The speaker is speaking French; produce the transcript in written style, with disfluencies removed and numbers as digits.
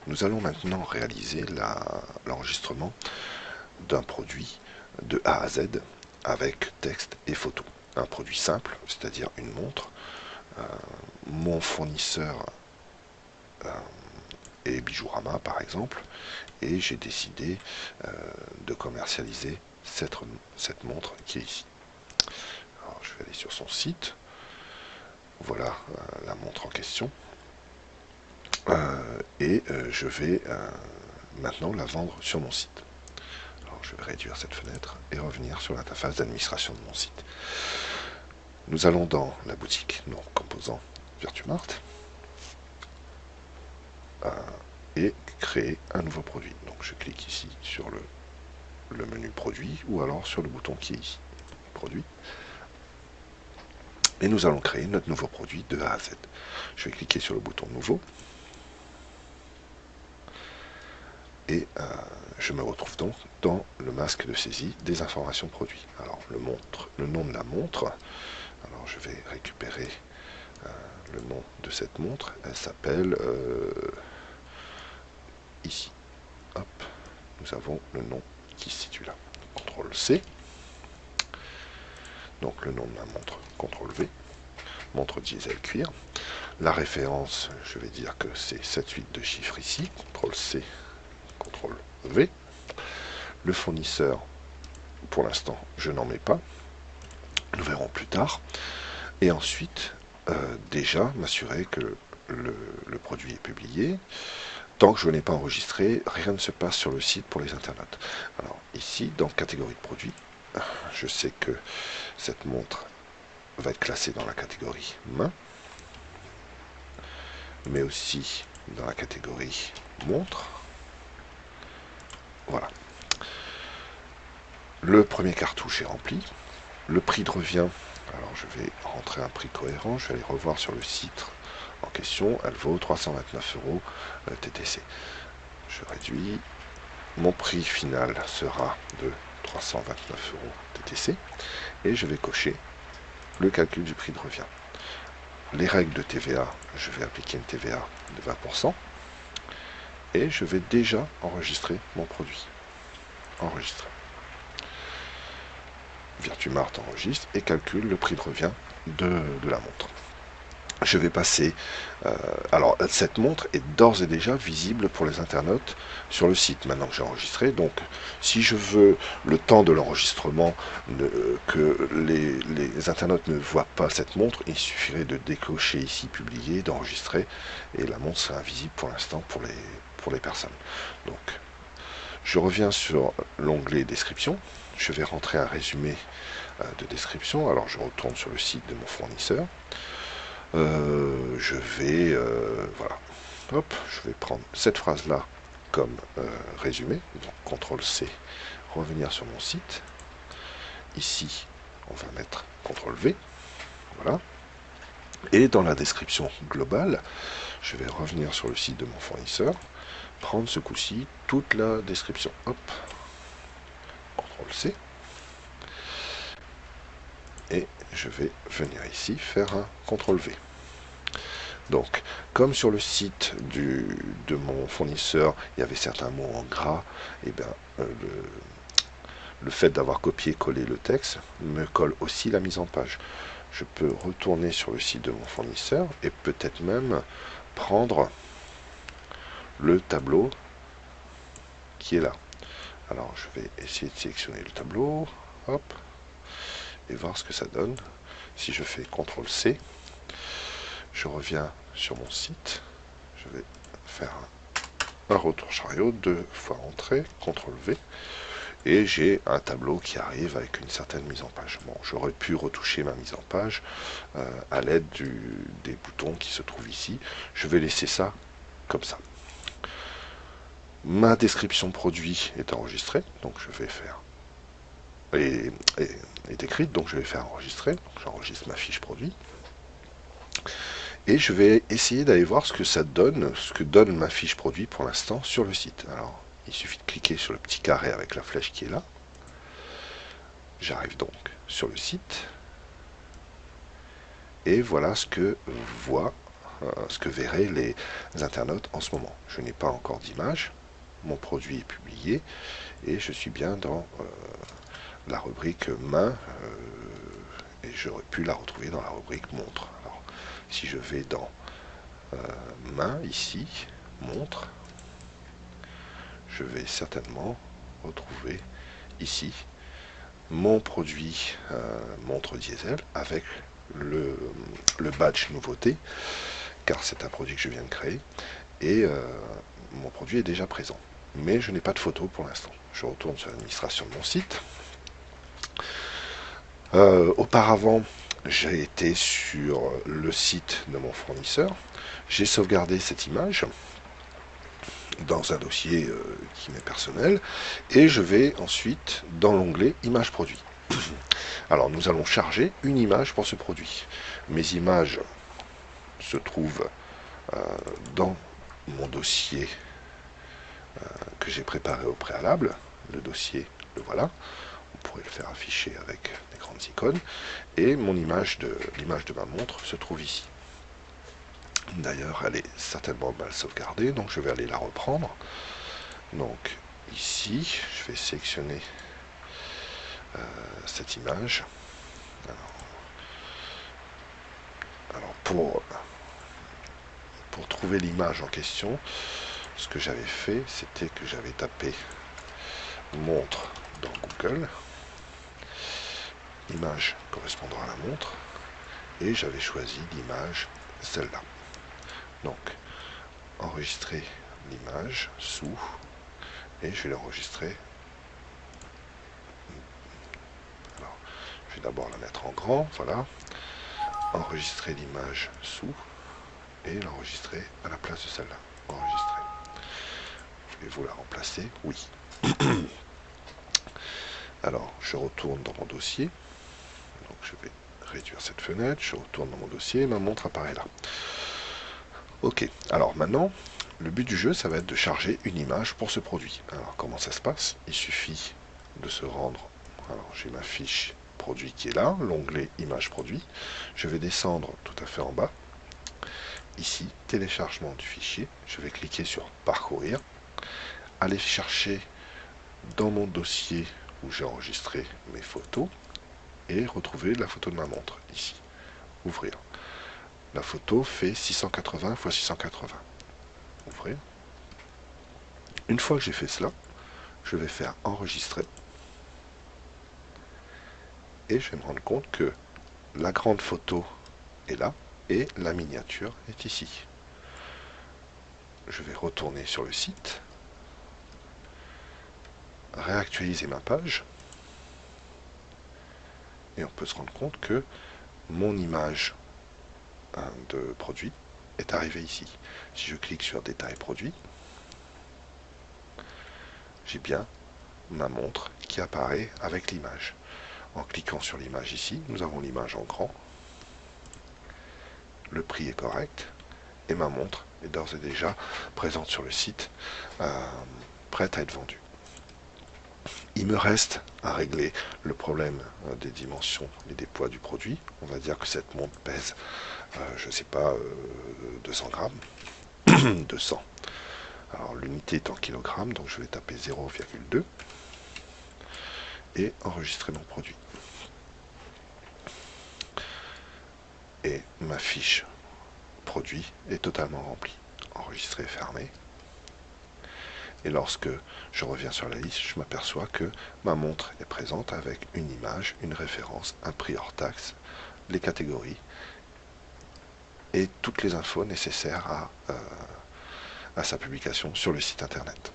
Nous allons maintenant réaliser l'enregistrement d'un produit de A à Z avec texte et photo. Un produit simple, c'est-à-dire une montre. Mon fournisseur est Bijourama par exemple, et j'ai décidé de commercialiser cette montre qui est ici. Alors, je vais aller sur son site. Voilà la montre en question. Je vais maintenant la vendre sur mon site. Alors, je vais réduire cette fenêtre et revenir sur l'interface d'administration de mon site. Nous allons dans la boutique, nos composants Virtumart, et créer un nouveau produit. Donc je clique ici sur le menu produit ou alors sur le bouton qui est ici, produit. Et nous allons créer notre nouveau produit de A à Z. Je vais cliquer sur le bouton nouveau. Et je me retrouve donc dans le masque de saisie des informations produits. Alors le nom de la montre, alors je vais récupérer le nom de cette montre, elle s'appelle ici. Hop, nous avons le nom qui se situe là. CTRL C. Donc le nom de ma montre, CTRL V. Montre diesel cuir. La référence, je vais dire que c'est cette suite de chiffres ici. CTRL C, CTRL V. Le fournisseur, pour l'instant, je n'en mets pas. Nous verrons plus tard. Et ensuite, déjà m'assurer que le produit est publié. Tant que je n'ai pas enregistré, rien ne se passe sur le site pour les internautes. Alors ici, dans catégorie de produits, je sais que cette montre va être classée dans la catégorie main, mais aussi dans la catégorie montre. Voilà. Le premier cartouche est rempli. Le prix de revient, alors je vais rentrer un prix cohérent, je vais aller revoir sur le site en question, elle vaut 329 € TTC. Je réduis, mon prix final sera de 329 € TTC et je vais cocher le calcul du prix de revient. Les règles de TVA, je vais appliquer une TVA de 20% et je vais déjà enregistrer mon produit. Enregistrer. Virtumart enregistre et calcule le prix de revient de la montre. Je vais passer... alors, cette montre est d'ores et déjà visible pour les internautes sur le site, maintenant que j'ai enregistré. Donc, si je veux, le temps de l'enregistrement, que les internautes ne voient pas cette montre, il suffirait de décocher ici, publier, d'enregistrer, et la montre sera invisible pour l'instant pour les personnes. Donc, je reviens sur l'onglet description. Je vais rentrer un résumé de description. Alors, je retourne sur le site de mon fournisseur. Je vais voilà, hop, je vais prendre cette phrase là comme résumé, donc CTRL C, revenir sur mon site. Ici on va mettre CTRL V, voilà, et dans la description globale je vais revenir sur le site de mon fournisseur, prendre ce coup-ci toute la description, hop, CTRL C, et je vais venir ici faire un CTRL V. Donc, comme sur le site de mon fournisseur, il y avait certains mots en gras, et bien le fait d'avoir copié-collé le texte me colle aussi la mise en page. Je peux retourner sur le site de mon fournisseur et peut-être même prendre le tableau qui est là. Alors, je vais essayer de sélectionner le tableau, hop, et voir ce que ça donne. Si je fais CTRL C, je reviens sur mon site, je vais faire un retour chariot, 2 fois entrée, CTRL V, et j'ai un tableau qui arrive avec une certaine mise en page. Bon, j'aurais pu retoucher ma mise en page à l'aide des boutons qui se trouvent ici. Je vais laisser ça comme ça. Ma description produit est enregistrée, donc je vais faire est écrite, donc je vais faire enregistrer. J'enregistre ma fiche produit. Et je vais essayer d'aller voir ce que ça donne, ce que donne ma fiche produit pour l'instant sur le site. Alors, il suffit de cliquer sur le petit carré avec la flèche qui est là. J'arrive donc sur le site. Et voilà ce que voit ce que verraient les internautes en ce moment. Je n'ai pas encore d'image, mon produit est publié et je suis bien dans la rubrique main et j'aurais pu la retrouver dans la rubrique montre. Alors, si je vais dans main ici, montre, je vais certainement retrouver ici mon produit montre diesel avec le badge nouveauté, car c'est un produit que je viens de créer et mon produit est déjà présent. Mais je n'ai pas de photo pour l'instant. Je retourne sur l'administration de mon site. Auparavant, j'ai été sur le site de mon fournisseur. J'ai sauvegardé cette image dans un dossier qui m'est personnel et je vais ensuite dans l'onglet Images produits. Alors nous allons charger une image pour ce produit. Mes images se trouvent dans mon dossier que j'ai préparé au préalable. Le dossier, le voilà. On pourrait le faire afficher avec des grandes icônes. Et mon l'image de ma montre se trouve ici. D'ailleurs, elle est certainement mal sauvegardée, donc je vais aller la reprendre. Donc ici, je vais sélectionner cette image. Alors pour trouver l'image en question, ce que j'avais fait, c'était que j'avais tapé montre dans Google, image correspondant à la montre, et j'avais choisi l'image, celle-là. Donc, enregistrer l'image sous, et je vais l'enregistrer. Alors, je vais d'abord la mettre en grand, voilà. Enregistrer l'image sous, et l'enregistrer à la place de celle-là. Enregistrer. Je vais vous la remplacer, oui. Alors, je retourne dans mon dossier. Donc, je vais réduire cette fenêtre. Je retourne dans mon dossier. Ma montre apparaît là. Ok. Alors, maintenant, le but du jeu, ça va être de charger une image pour ce produit. Alors, comment ça se passe? Il suffit de se rendre. Alors, j'ai ma fiche produit qui est là, l'onglet Image produit. Je vais descendre tout à fait en bas. Ici, téléchargement du fichier. Je vais cliquer sur Parcourir. Aller chercher dans mon dossier où j'ai enregistré mes photos et retrouver la photo de ma montre ici. Ouvrir. La photo fait 680 x 680. Ouvrir. Une fois que j'ai fait cela, je vais faire enregistrer et je vais me rendre compte que la grande photo est là et la miniature est ici. Je vais retourner sur le site, réactualiser ma page et on peut se rendre compte que mon image de produit est arrivée ici. Si je clique sur détail produit, j'ai bien ma montre qui apparaît avec l'image. En cliquant sur l'image ici, nous avons l'image en grand, le prix est correct et ma montre est d'ores et déjà présente sur le site, prête à être vendue. Il me reste à régler le problème des dimensions et des poids du produit. On va dire que cette montre pèse, je ne sais pas, 200 grammes. 200. Alors l'unité est en kilogrammes, donc je vais taper 0,2 et enregistrer mon produit. Et ma fiche produit est totalement remplie. Enregistrer et fermer. Et lorsque je reviens sur la liste, je m'aperçois que ma montre est présente avec une image, une référence, un prix hors taxe, les catégories et toutes les infos nécessaires à sa publication sur le site internet.